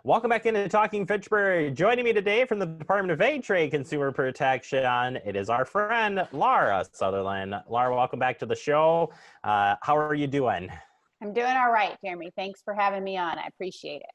Welcome back into Talking Fitchburg. Joining me today from the Department of Trade Consumer Protection, it is our friend Lara Sutherland. Lara, welcome back to the show. How are you doing? I'm doing all right, Jeremy. Thanks for having me on. I appreciate it.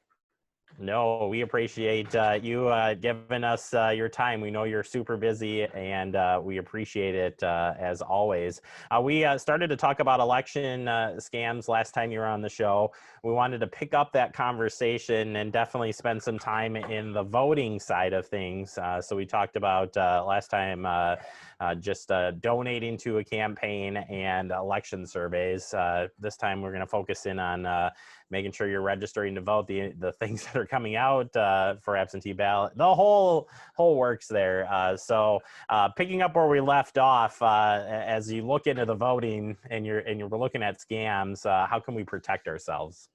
No, we appreciate you giving us your time. We know you're super busy, and we appreciate it as always. We started to talk about election scams last time you were on the show. We wanted to pick up that conversation and definitely spend some time in the voting side of things. So we talked about last time just donating to a campaign and election surveys. This time we're going to focus in on making sure you're registering to vote, the things that are coming out for absentee ballot, the whole works there. So picking up where we left off, as you look into the voting and you're looking at scams, how can we protect ourselves?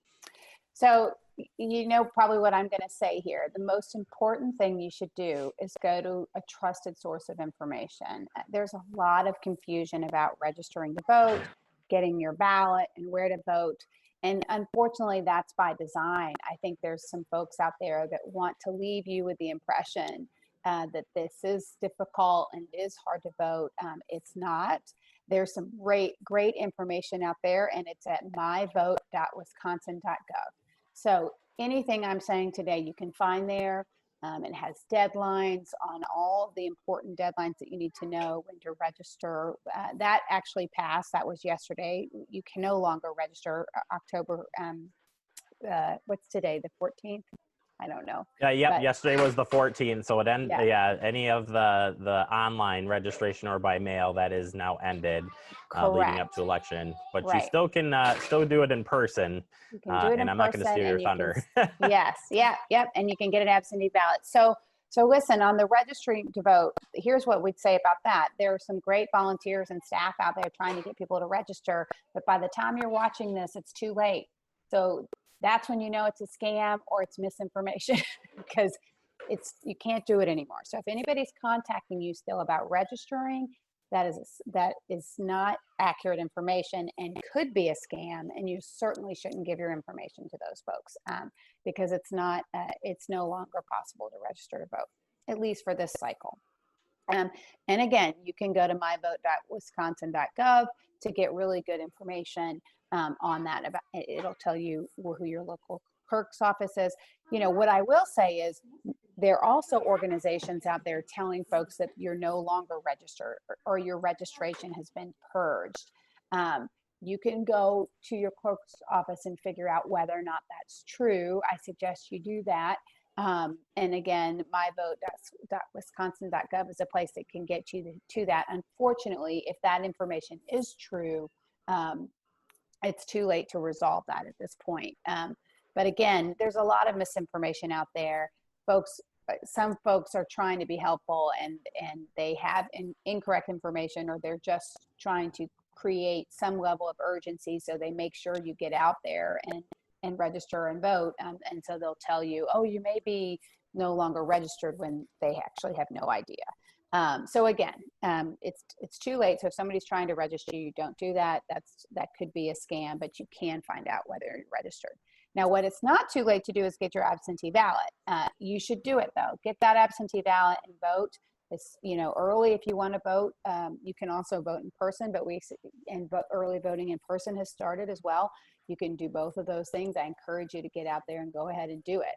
So, you know, probably what I'm going to say here. The most important thing you should do is go to a trusted source of information. There's a lot of confusion about registering to vote, getting your ballot, and where to vote. And unfortunately, that's by design. I think there's some folks out there that want to leave you with the impression that this is difficult and it is hard to vote. It's not. There's some great information out there, and it's at myvote.wisconsin.gov. So anything I'm saying today, you can find there. It has deadlines on all the important deadlines that you need to know when to register. That actually passed. That was yesterday. You can no longer register October. What's today? The 14th? I don't know. Yep. Yesterday was the 14th, so it ended. Yeah, any of the online registration or by mail that is now ended, leading up to election. But you still can still do it in person. You can do it in and I'm not going to steal your thunder. Yes, yep, and you can get an absentee ballot. So listen, on the registering to vote, here's what we'd say about that. There are some great volunteers and staff out there trying to get people to register, but by the time you're watching this, it's too late. So that's when you know it's a scam or it's misinformation because you can't do it anymore. So if anybody's contacting you still about registering, that is not accurate information and could be a scam, and you certainly shouldn't give your information to those folks because it's no longer possible to register to vote, at least for this cycle. And again, you can go to myvote.wisconsin.gov to get really good information on that. It'll tell you who your local clerk's office is. You know, what I will say is there are also organizations out there telling folks that you're no longer registered or your registration has been purged. You can go to your clerk's office and figure out whether or not that's true. I suggest you do that. And again, myvote.wisconsin.gov is a place that can get you to that. Unfortunately, if that information is true, it's too late to resolve that at this point. But again, there's a lot of misinformation out there. Some folks are trying to be helpful and they have incorrect information, or they're just trying to create some level of urgency so they make sure you get out there and register and vote. And so they'll tell you, oh, you may be no longer registered when they actually have no idea. So again, it's too late. So if somebody's trying to register you, don't do that. That could be a scam, but you can find out whether you're registered. Now, what it's not too late to do is get your absentee ballot. You should do it though. Get that absentee ballot and vote. It's, you know, early if you want to vote. You can also vote in person, but early voting in person has started as well. You can do both of those things. I encourage you to get out there and go ahead and do it.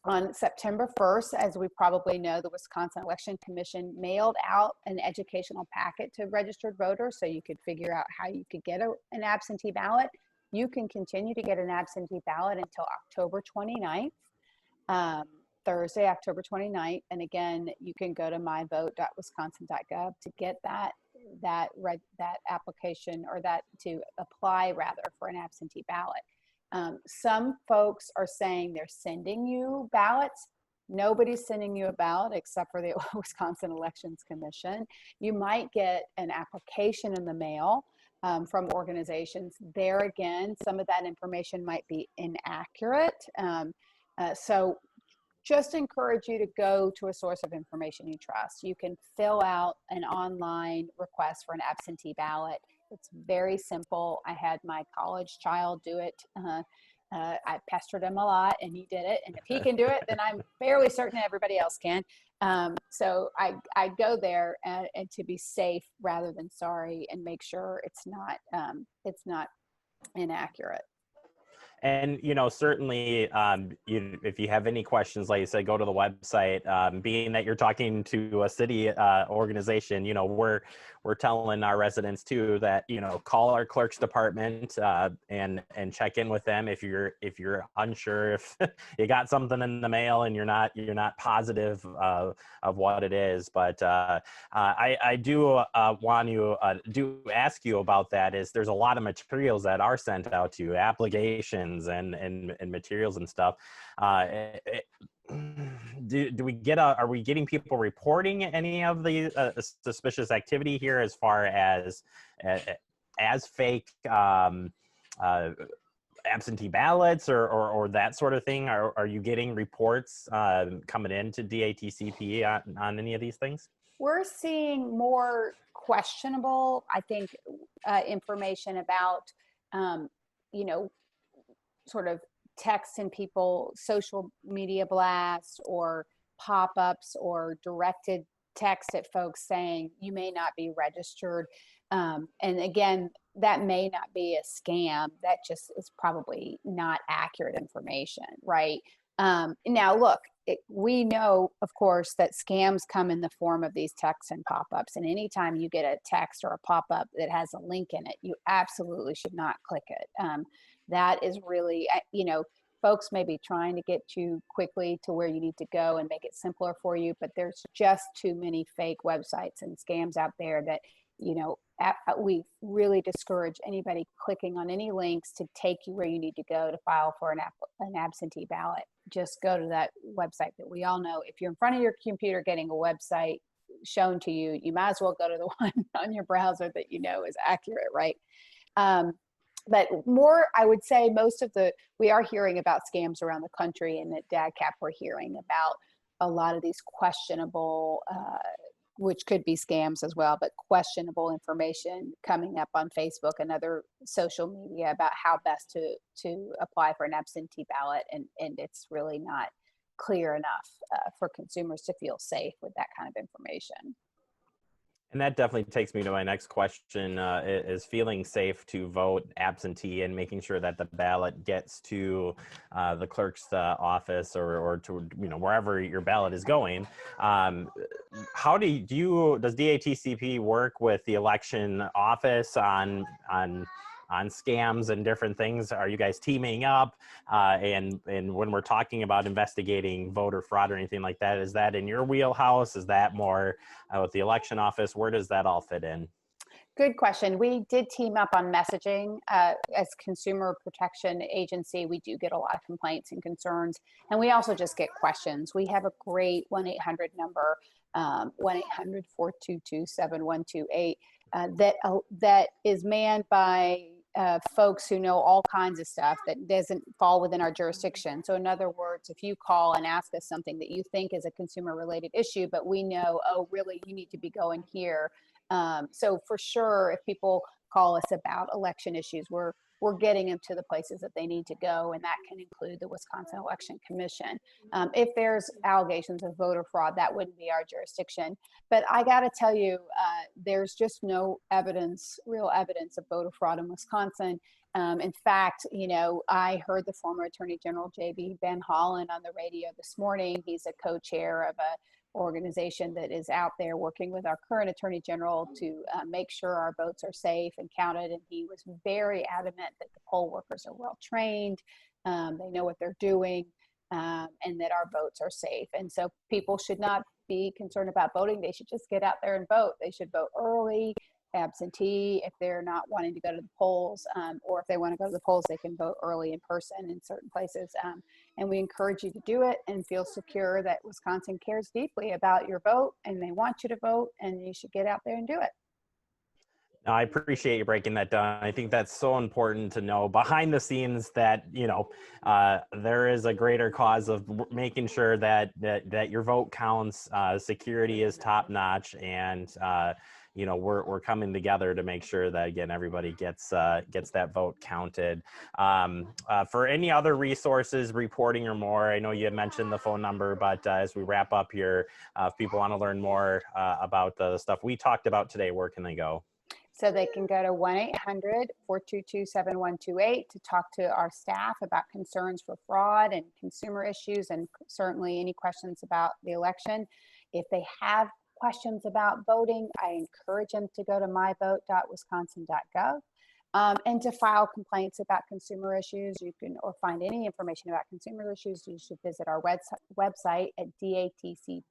On September 1st, as we probably know, the Wisconsin Election Commission mailed out an educational packet to registered voters so you could figure out how you could get an absentee ballot. You can continue to get an absentee ballot until October 29th, Thursday, October 29th. And again, you can go to myvote.wisconsin.gov to get that application, or that to apply rather for an absentee ballot. Some folks are saying they're sending you ballots. Nobody's sending you a ballot except for the Wisconsin Elections Commission. You might get an application in the mail from organizations. There again, some of that information might be inaccurate. So just encourage you to go to a source of information you trust. You can fill out an online request for an absentee ballot. It's very simple. I had my college child do it I pestered him a lot, and he did it. And if he can do it, then I'm fairly certain everybody else can. So I go there and to be safe rather than sorry, and make sure it's not inaccurate. And, certainly, if you have any questions, like you said, go to the website. Being that you're talking to a city organization, we're telling our residents too that, call our clerk's department and check in with them if you're unsure if you got something in the mail and you're not positive of what it is. But I do want to do ask you about that. Is there's a lot of materials that are sent out to you, applications and materials and stuff. Do we get are we getting people reporting any of the suspicious activity here as far as fake absentee ballots or that sort of thing? Are you getting reports coming into DATCP on any of these things? We're seeing more questionable, I think, information about, sort of text and people, social media blasts or pop-ups or directed text at folks saying you may not be registered. And again, that may not be a scam. That just is probably not accurate information, right? Now, look, we know, of course, that scams come in the form of these texts and pop-ups. And anytime you get a text or a pop-up that has a link in it, you absolutely should not click it. That is really, folks may be trying to get you quickly to where you need to go and make it simpler for you, but there's just too many fake websites and scams out there that, we really discourage anybody clicking on any links to take you where you need to go to file for an absentee ballot. Just go to that website that we all know. If you're in front of your computer getting a website shown to you, you might as well go to the one on your browser that you know is accurate, right? But more, I would say we are hearing about scams around the country, and at DATCP we're hearing about a lot of these questionable, which could be scams as well, but questionable information coming up on Facebook and other social media about how best to apply for an absentee ballot. And it's really not clear enough for consumers to feel safe with that kind of information. And that definitely takes me to my next question, is feeling safe to vote absentee and making sure that the ballot gets to the clerk's office or to, wherever your ballot is going. How does DATCP work with the election office on scams and different things? Are you guys teaming up? And when we're talking about investigating voter fraud or anything like that, is that in your wheelhouse? Is that more with the election office? Where does that all fit in? Good question. We did team up on messaging. As Consumer Protection Agency, we do get a lot of complaints and concerns, and we also just get questions. We have a great 1-800 number, 1-800-422-7128, that is manned by folks who know all kinds of stuff that doesn't fall within our jurisdiction. So in other words, if you call and ask us something that you think is a consumer related issue, but we know, oh, really, you need to be going here. So for sure, if people call us about election issues, we're getting them to the places that they need to go, and that can include the Wisconsin Election Commission. If there's allegations of voter fraud, that wouldn't be our jurisdiction. But I got to tell you, there's just no real evidence of voter fraud in Wisconsin. In fact, I heard the former Attorney General J.B. Van Hollen on the radio this morning. He's a co-chair of a organization that is out there working with our current Attorney General to make sure our votes are safe and counted. And he was very adamant that the poll workers are well trained, they know what they're doing, and that our votes are safe. And so people should not be concerned about voting. They should just get out there and vote. They should vote early, absentee, if they're not wanting to go to the polls, or if they want to go to the polls, they can vote early in person in certain places. And we encourage you to do it and feel secure that Wisconsin cares deeply about your vote and they want you to vote, and you should get out there and do it. I appreciate you breaking that down. I think that's so important to know behind the scenes that, there is a greater cause of making sure that your vote counts, security is top notch, and you know, we're coming together to make sure that, again, everybody gets that vote counted. For any other resources, reporting or more, I know you had mentioned the phone number, but as we wrap up here, if people want to learn more about the stuff we talked about today, where can they go? So they can go to 1-800-422-7128 to talk to our staff about concerns for fraud and consumer issues, and certainly any questions about the election. If they have questions about voting, I encourage them to go to myvote.wisconsin.gov. And to file complaints about consumer issues, you can, or find any information about consumer issues, you should visit our website at datcp.wi.gov,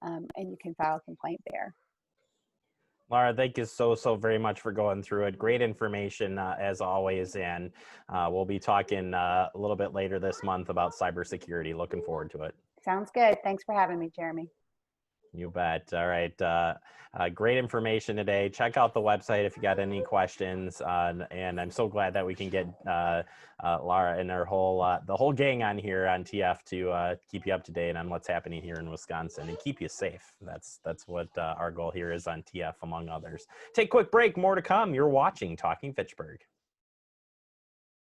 and you can file a complaint there. Lara, thank you so very much for going through it. Great information as always, and we'll be talking a little bit later this month about cybersecurity. Looking forward to it. Sounds good. Thanks for having me, Jeremy. You bet. All right. Great information today. Check out the website if you got any questions. And I'm so glad that we can get Lara and her the whole gang on here on TF to keep you up to date on what's happening here in Wisconsin and keep you safe. That's what our goal here is on TF, among others. Take a quick break. More to come. You're watching Talking Fitchburg.